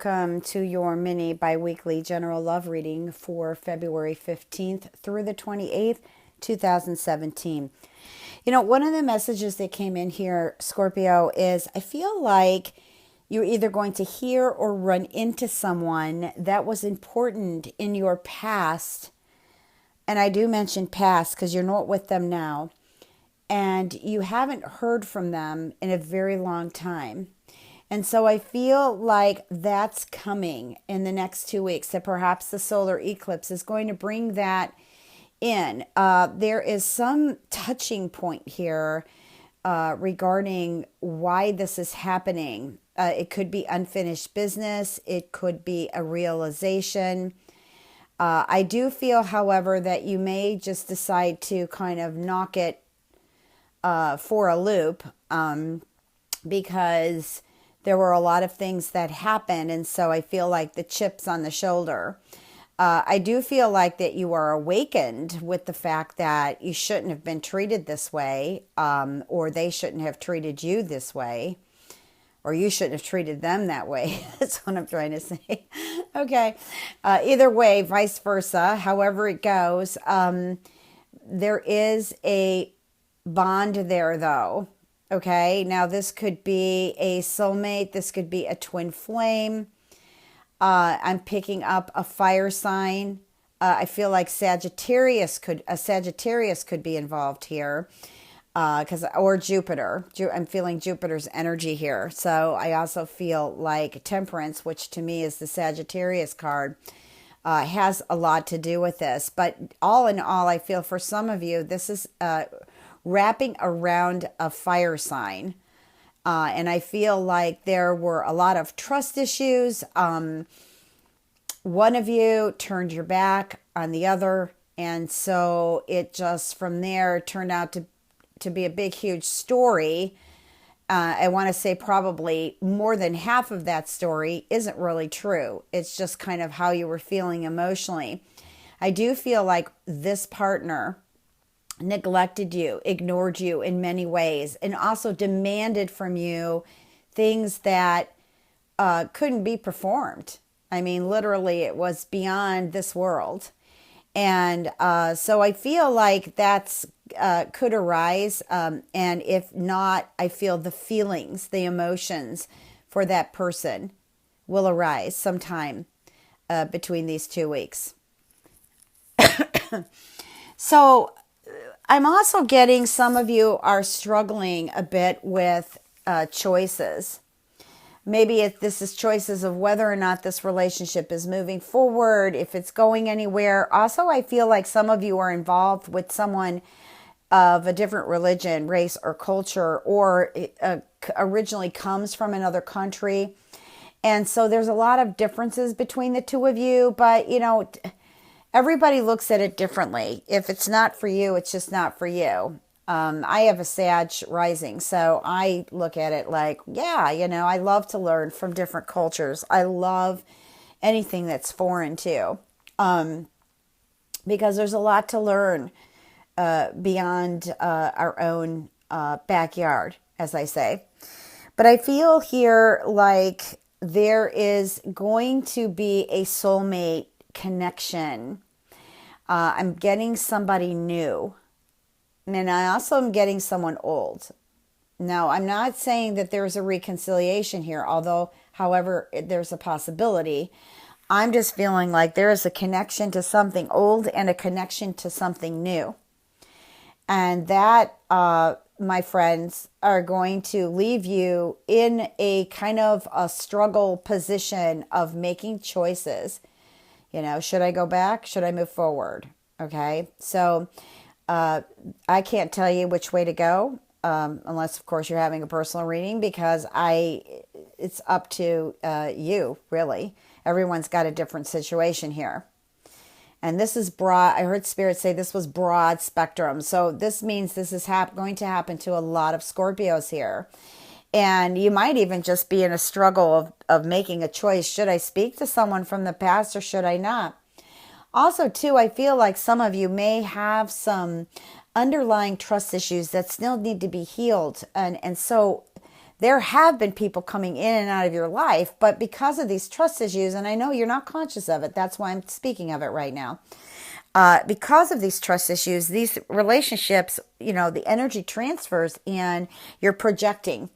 welcome to your mini bi-weekly general love reading for February 15th through the 28th, 2017. One of the messages that came in here, Scorpio, is I feel like you're either going to hear or run into someone that was important in your past. And I do mention past because you're not with them now. And you haven't heard from them in a very long time. And so I feel like that's coming in the next 2 weeks, that perhaps the solar eclipse is going to bring that in. There is some touching point here regarding why this is happening. It could be unfinished business. It could be a realization. I do feel, however, that you may just decide to kind of knock it for a loop because there were a lot of things that happened, and so I feel like the chip's on the shoulder. I do feel like that you are awakened with the fact that you shouldn't have been treated this way, or they shouldn't have treated you this way, or you shouldn't have treated them that way. That's what I'm trying to say. Okay. Either way, vice versa, however it goes, there is a bond there, though. Okay, now this could be a soulmate. This could be a twin flame. I'm picking up a fire sign. I feel like Sagittarius could be involved here, or Jupiter. I'm feeling Jupiter's energy here. So I also feel like Temperance, which to me is the Sagittarius card, has a lot to do with this. But all in all, I feel for some of you, this is wrapping around a fire sign. And I feel like there were a lot of trust issues. One of you turned your back on the other. And so it just from there turned out to be a big, huge story. I want to say probably more than half of that story isn't really true. It's just kind of how you were feeling emotionally. I do feel like this partner neglected you, ignored you in many ways, and also demanded from you things that couldn't be performed. I mean, literally, it was beyond this world. And so I feel like that's could arise. And if not, I feel the feelings, the emotions for that person will arise sometime between these 2 weeks. So I'm also getting some of you are struggling a bit with choices. Maybe this is choices of whether or not this relationship is moving forward, if it's going anywhere. Also, I feel like some of you are involved with someone of a different religion, race, or culture, or originally comes from another country. And so there's a lot of differences between the two of you, but everybody looks at it differently. If it's not for you, it's just not for you. I have a Sag rising, so I look at it like, yeah, I love to learn from different cultures. I love anything that's foreign too, because there's a lot to learn beyond our own backyard, as I say. But I feel here like there is going to be a soulmate connection. I'm getting somebody new. And I also am getting someone old. Now, I'm not saying that there's a reconciliation here, however, there's a possibility. I'm just feeling like there is a connection to something old and a connection to something new. And that, my friends, are going to leave you in a kind of a struggle position of making choices. Should I go back? Should I move forward? Okay. So I can't tell you which way to go, unless, of course, you're having a personal reading, because it's up to you, really. Everyone's got a different situation here. And this is broad. I heard Spirit say this was broad spectrum. So this means this is going to happen to a lot of Scorpios here. And you might even just be in a struggle of making a choice. Should I speak to someone from the past or should I not? Also, too, I feel like some of you may have some underlying trust issues that still need to be healed. And so there have been people coming in and out of your life, but because of these trust issues, and I know you're not conscious of it, that's why I'm speaking of it right now. Because of these trust issues, these relationships, the energy transfers and you're projecting.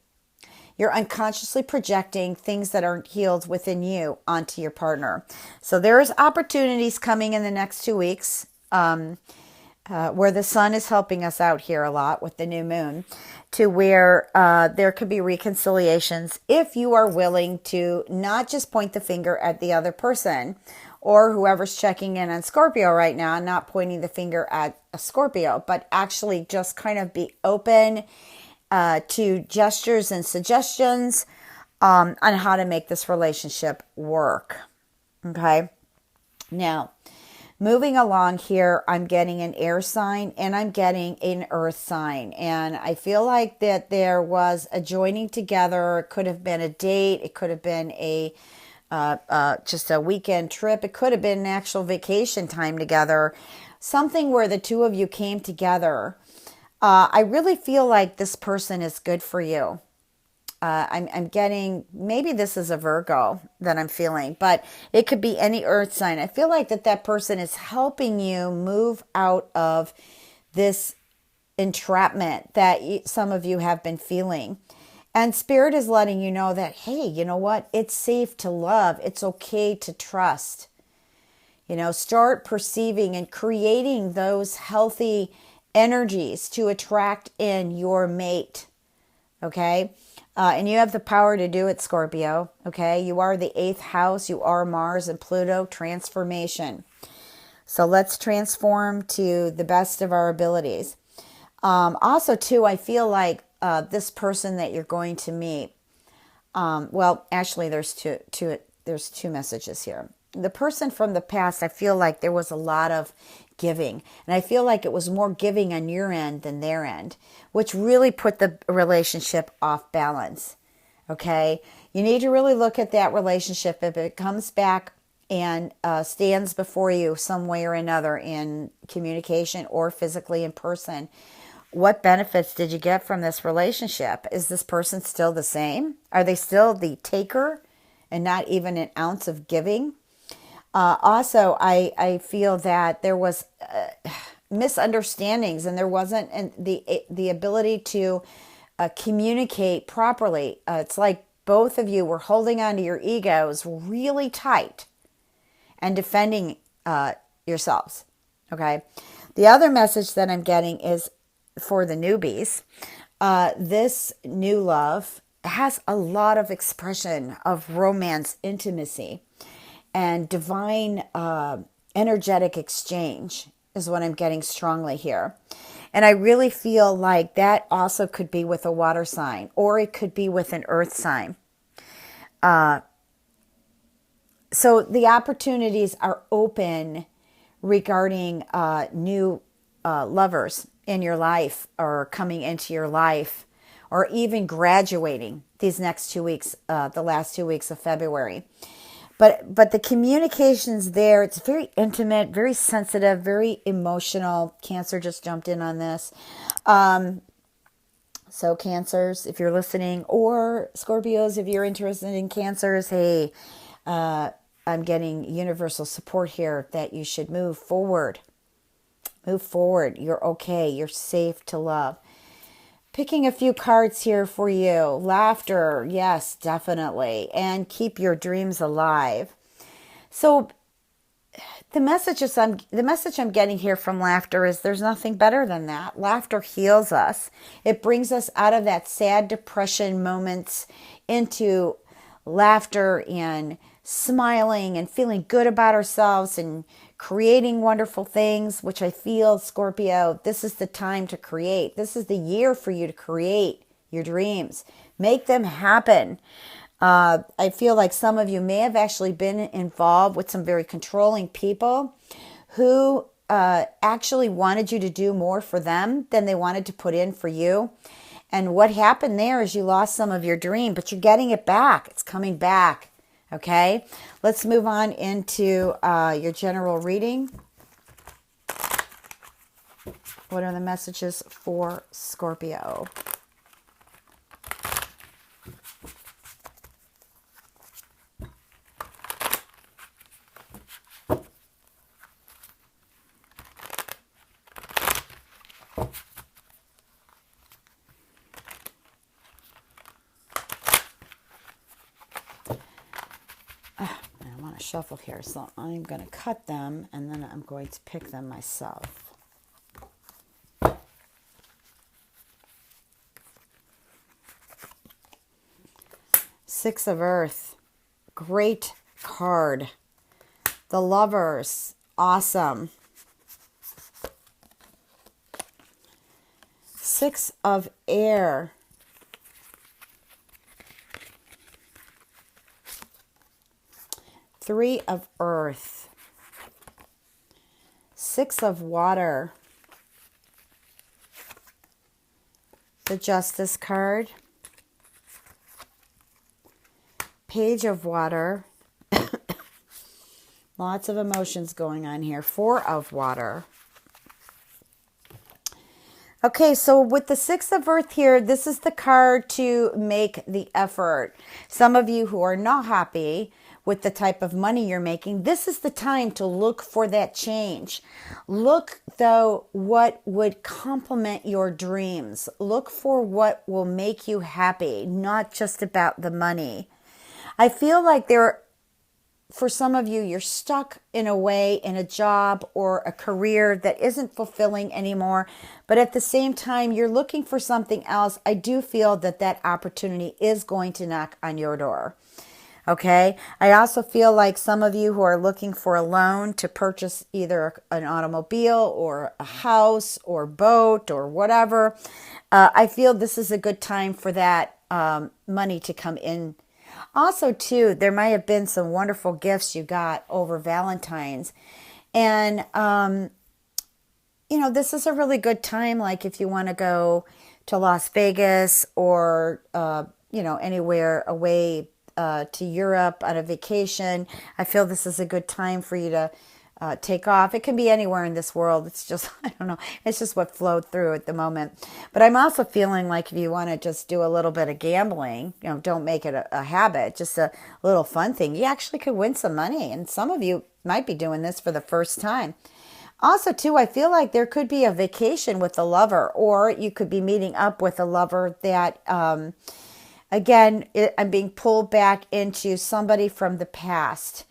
You're unconsciously projecting things that aren't healed within you onto your partner. So there's opportunities coming in the next 2 weeks where the sun is helping us out here a lot with the new moon, to where there could be reconciliations if you are willing to not just point the finger at the other person or whoever's checking in on Scorpio right now, not pointing the finger at a Scorpio, but actually just kind of be open to gestures and suggestions on how to make this relationship work. Okay. Now, moving along here, I'm getting an air sign and I'm getting an earth sign. And I feel like that there was a joining together. It could have been a date. It could have been just a weekend trip. It could have been an actual vacation time together. Something where the two of you came together. I really feel like this person is good for you. I'm getting, maybe this is a Virgo that I'm feeling, but it could be any earth sign. I feel like that person is helping you move out of this entrapment that some of you have been feeling. And Spirit is letting you know that, hey, you know what? It's safe to love. It's okay to trust. Start perceiving and creating those healthy energies to attract in your mate. Okay? And you have the power to do it, Scorpio. Okay? You are the 8th house. You are Mars and Pluto. Transformation. So let's transform to the best of our abilities. Also, too, I feel like this person that you're going to meet. Well, actually, there's two messages here. The person from the past, I feel like there was a lot of giving. And I feel like it was more giving on your end than their end, which really put the relationship off balance. Okay? You need to really look at that relationship. If it comes back and stands before you some way or another in communication or physically in person, what benefits did you get from this relationship? Is this person still the same? Are they still the taker and not even an ounce of giving? Also, I feel that there was misunderstandings and there wasn't the ability to communicate properly. It's like both of you were holding onto your egos really tight and defending yourselves. Okay. The other message that I'm getting is for the newbies. This new love has a lot of expression of romance, intimacy, and divine energetic exchange is what I'm getting strongly here. And I really feel like that also could be with a water sign, or it could be with an earth sign. So the opportunities are open regarding new lovers in your life or coming into your life, or even graduating these next 2 weeks, the last 2 weeks of February. But the communications there, it's very intimate, very sensitive, very emotional. Cancer just jumped in on this. So Cancers, if you're listening, or Scorpios, if you're interested in Cancers, hey, I'm getting universal support here that you should move forward. Move forward. You're okay. You're safe to love. Picking a few cards here for you. Laughter, yes, definitely. And keep your dreams alive. So the message I'm getting here from laughter is there's nothing better than that. Laughter heals us. It brings us out of that sad depression moments into laughter and smiling and feeling good about ourselves and creating wonderful things, which I feel, Scorpio, this is the time to create. This is the year for you to create your dreams. Make them happen. I feel like some of you may have actually been involved with some very controlling people who actually wanted you to do more for them than they wanted to put in for you. And what happened there is you lost some of your dream, but you're getting it back. It's coming back. Okay, let's move on into your general reading. What are the messages for Scorpio? want to shuffle here. So I'm going to cut them and then I'm going to pick them myself. Six of Earth. Great card. The Lovers. Awesome. Six of Air. Three of Earth. Six of Water. The Justice card. Page of Water. Lots of emotions going on here. Four of Water. Okay, so with the Six of Earth here, this is the card to make the effort. Some of you who are not happy with the type of money you're making, this is the time to look for that change. Look, though, what would complement your dreams. Look for what will make you happy, not just about the money. I feel like for some of you, you're stuck in a way in a job or a career that isn't fulfilling anymore. But at the same time, you're looking for something else. I do feel that that opportunity is going to knock on your door. Okay. I also feel like some of you who are looking for a loan to purchase either an automobile or a house or boat or whatever, I feel this is a good time for that money to come in. Also, too, there might have been some wonderful gifts you got over Valentine's. And, this is a really good time. Like if you want to go to Las Vegas or, anywhere away to Europe on a vacation, I feel this is a good time for you to take off. It can be anywhere in this world. It's just, I don't know. It's just what flowed through at the moment. But I'm also feeling like if you want to just do a little bit of gambling, don't make it a habit, just a little fun thing. You actually could win some money. And some of you might be doing this for the first time. Also, too, I feel like there could be a vacation with a lover, or you could be meeting up with a lover that, I'm being pulled back into somebody from the past.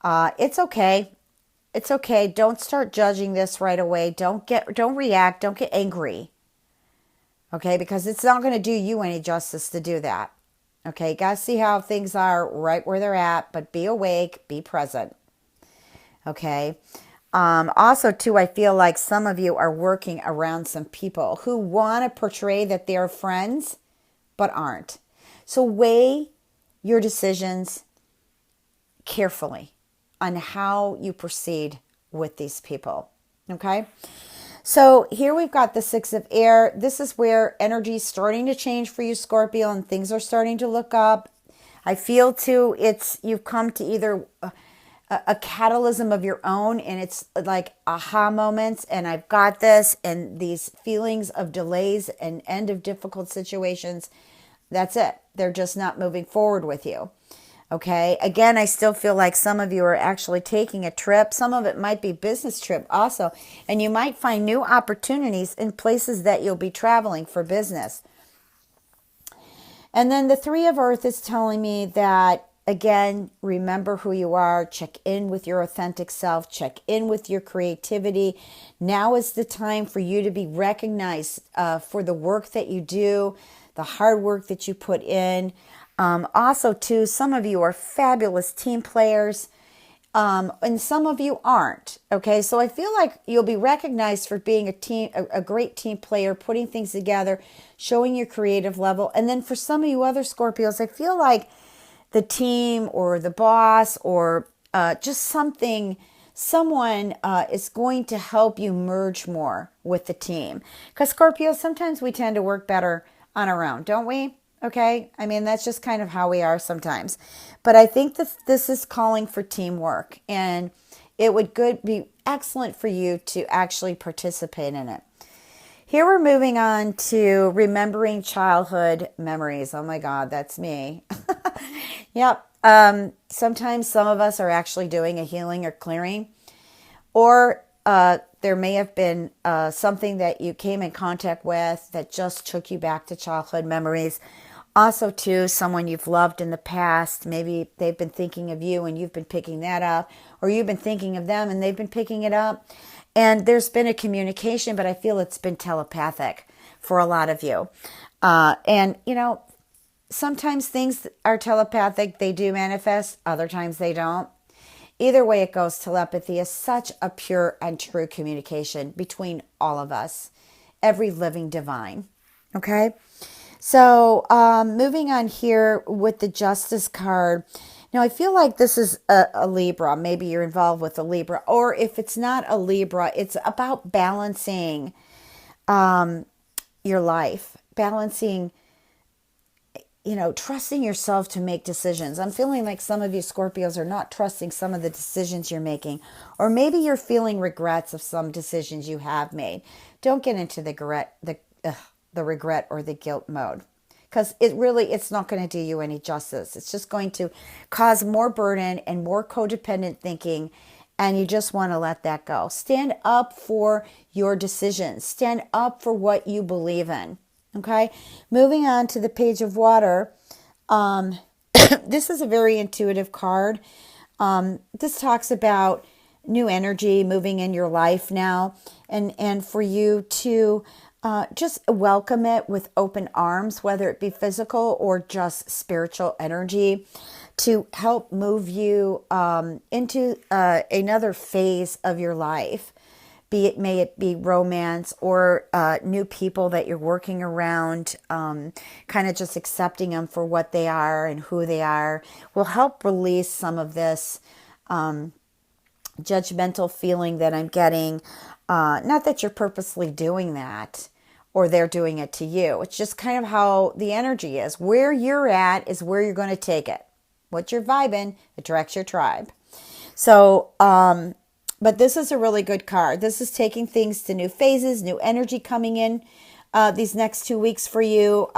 It's okay. It's okay. Don't start judging this right away. Don't react. Don't get angry. Okay? Because it's not going to do you any justice to do that. Okay? You got to see how things are right where they're at, but be awake, be present. Okay? Also, too, I feel like some of you are working around some people who want to portray that they're friends, but aren't. So weigh your decisions carefully on how you proceed with these people. Okay. So here we've got the Six of Air. This is where energy is starting to change for you, Scorpio, and things are starting to look up. I feel too, you've come to either a catalysm of your own, and it's like aha moments, and I've got this, and these feelings of delays and end of difficult situations. That's it. They're just not moving forward with you. Okay. Again, I still feel like some of you are actually taking a trip. Some of it might be business trip also. And you might find new opportunities in places that you'll be traveling for business. And then the Three of Earth is telling me that, again, remember who you are. Check in with your authentic self. Check in with your creativity. Now is the time for you to be recognized for the work that you do, the hard work that you put in. Also, too, some of you are fabulous team players, and some of you aren't. Okay, so I feel like you'll be recognized for being a great team player, putting things together, showing your creative level. And then for some of you other Scorpios, I feel like the team or the boss or just someone is going to help you merge more with the team. Because Scorpios, sometimes we tend to work better on our own, don't we? Okay, I mean, that's just kind of how we are sometimes. But I think this is calling for teamwork, and it would be excellent for you to actually participate in it. Here we're moving on to remembering childhood memories. Oh my God, that's me. Yep. Sometimes some of us are actually doing a healing or clearing, or there may have been something that you came in contact with that just took you back to childhood memories. Also, too, someone you've loved in the past, maybe they've been thinking of you and you've been picking that up, or you've been thinking of them and they've been picking it up. And there's been a communication, but I feel it's been telepathic for a lot of you. And, sometimes things are telepathic, they do manifest, other times they don't. Either way it goes, telepathy is such a pure and true communication between all of us, every living divine. Okay? So, moving on here with the Justice card. Now, I feel like this is a Libra. Maybe you're involved with a Libra. Or if it's not a Libra, it's about balancing your life. Balancing, trusting yourself to make decisions. I'm feeling like some of you Scorpios are not trusting some of the decisions you're making. Or maybe you're feeling regrets of some decisions you have made. Don't get into the regret or the guilt mode, because it's not going to do you any justice. It's just going to cause more burden and more codependent thinking, and you just want to let that go. Stand up for your decisions. Stand up for what you believe in. Okay, moving on to the Page of Water. This is a very intuitive card. This talks about new energy moving in your life now, and for you to just welcome it with open arms, whether it be physical or just spiritual energy, to help move you into another phase of your life. May it be romance or new people that you're working around, kind of just accepting them for what they are and who they are, will help release some of this judgmental feeling that I'm getting. Not that you're purposely doing that, or they're doing it to you. It's just kind of how the energy is. Where you're at is where you're going to take it. What you're vibing attracts your tribe. So, but this is a really good card. This is taking things to new phases, new energy coming in these next 2 weeks for you,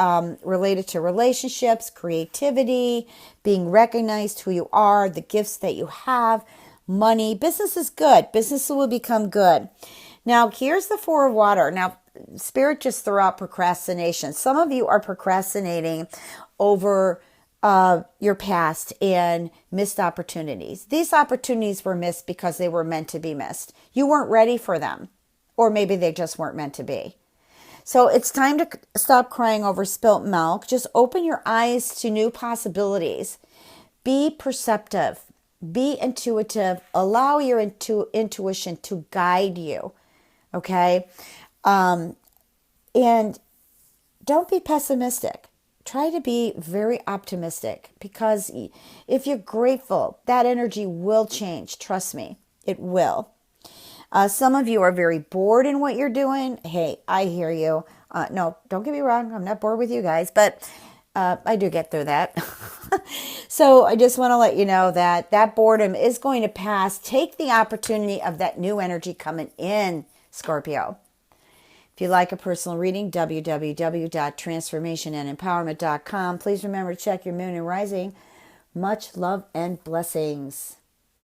related to relationships, creativity, being recognized who you are, the gifts that you have, money. Business is good. Business will become good. Now, here's the Four of Water. Now, Spirit just threw out procrastination. Some of you are procrastinating over your past and missed opportunities. These opportunities were missed because they were meant to be missed. You weren't ready for them, or maybe they just weren't meant to be. So it's time to stop crying over spilt milk. Just open your eyes to new possibilities. Be perceptive. Be intuitive. Allow your intuition to guide you. Okay? And don't be pessimistic. Try to be very optimistic, because if you're grateful, that energy will change. Trust me, it will. Some of you are very bored in what you're doing. Hey, I hear you. No, don't get me wrong. I'm not bored with you guys, but I do get through that. So I just want to let you know that that boredom is going to pass. Take the opportunity of that new energy coming in, Scorpio. If you'd like a personal reading, www.transformationandempowerment.com. Please remember to check your moon and rising. Much love and blessings.